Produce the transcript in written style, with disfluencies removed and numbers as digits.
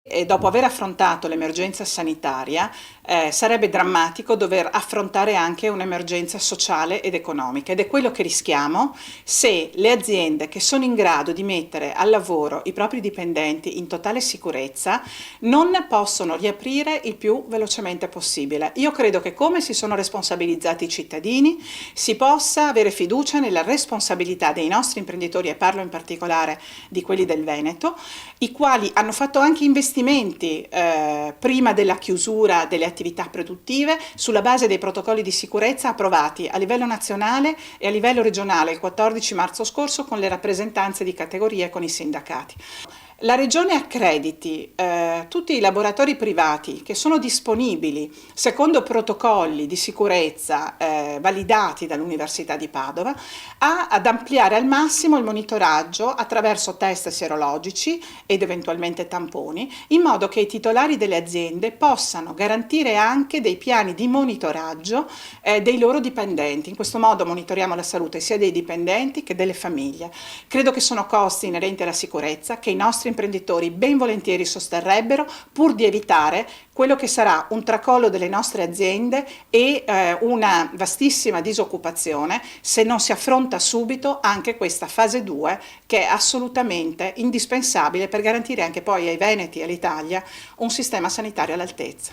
E dopo aver affrontato l'emergenza sanitaria, sarebbe drammatico dover affrontare anche un'emergenza sociale ed economica, ed è quello che rischiamo se le aziende che sono in grado di mettere al lavoro i propri dipendenti in totale sicurezza non possono riaprire il più velocemente possibile. Io credo che, come si sono responsabilizzati i cittadini, si possa avere fiducia nella responsabilità dei nostri imprenditori, e parlo in particolare di quelli del Veneto, i quali hanno fatto anche investimenti prima della chiusura delle attività produttive sulla base dei protocolli di sicurezza approvati a livello nazionale e a livello regionale il 14 marzo scorso con le rappresentanze di categoria e con i sindacati. La Regione accrediti tutti i laboratori privati che sono disponibili secondo protocolli di sicurezza validati dall'Università di Padova ad ampliare al massimo il monitoraggio attraverso test sierologici ed eventualmente tamponi, in modo che i titolari delle aziende possano garantire anche dei piani di monitoraggio dei loro dipendenti. In questo modo monitoriamo la salute sia dei dipendenti che delle famiglie. Credo che sono costi inerenti alla sicurezza che i nostri imprenditori ben volentieri sosterrebbero, pur di evitare quello che sarà un tracollo delle nostre aziende e una vastissima disoccupazione se non si affronta subito anche questa fase 2, che è assolutamente indispensabile per garantire anche poi ai veneti e all'Italia un sistema sanitario all'altezza.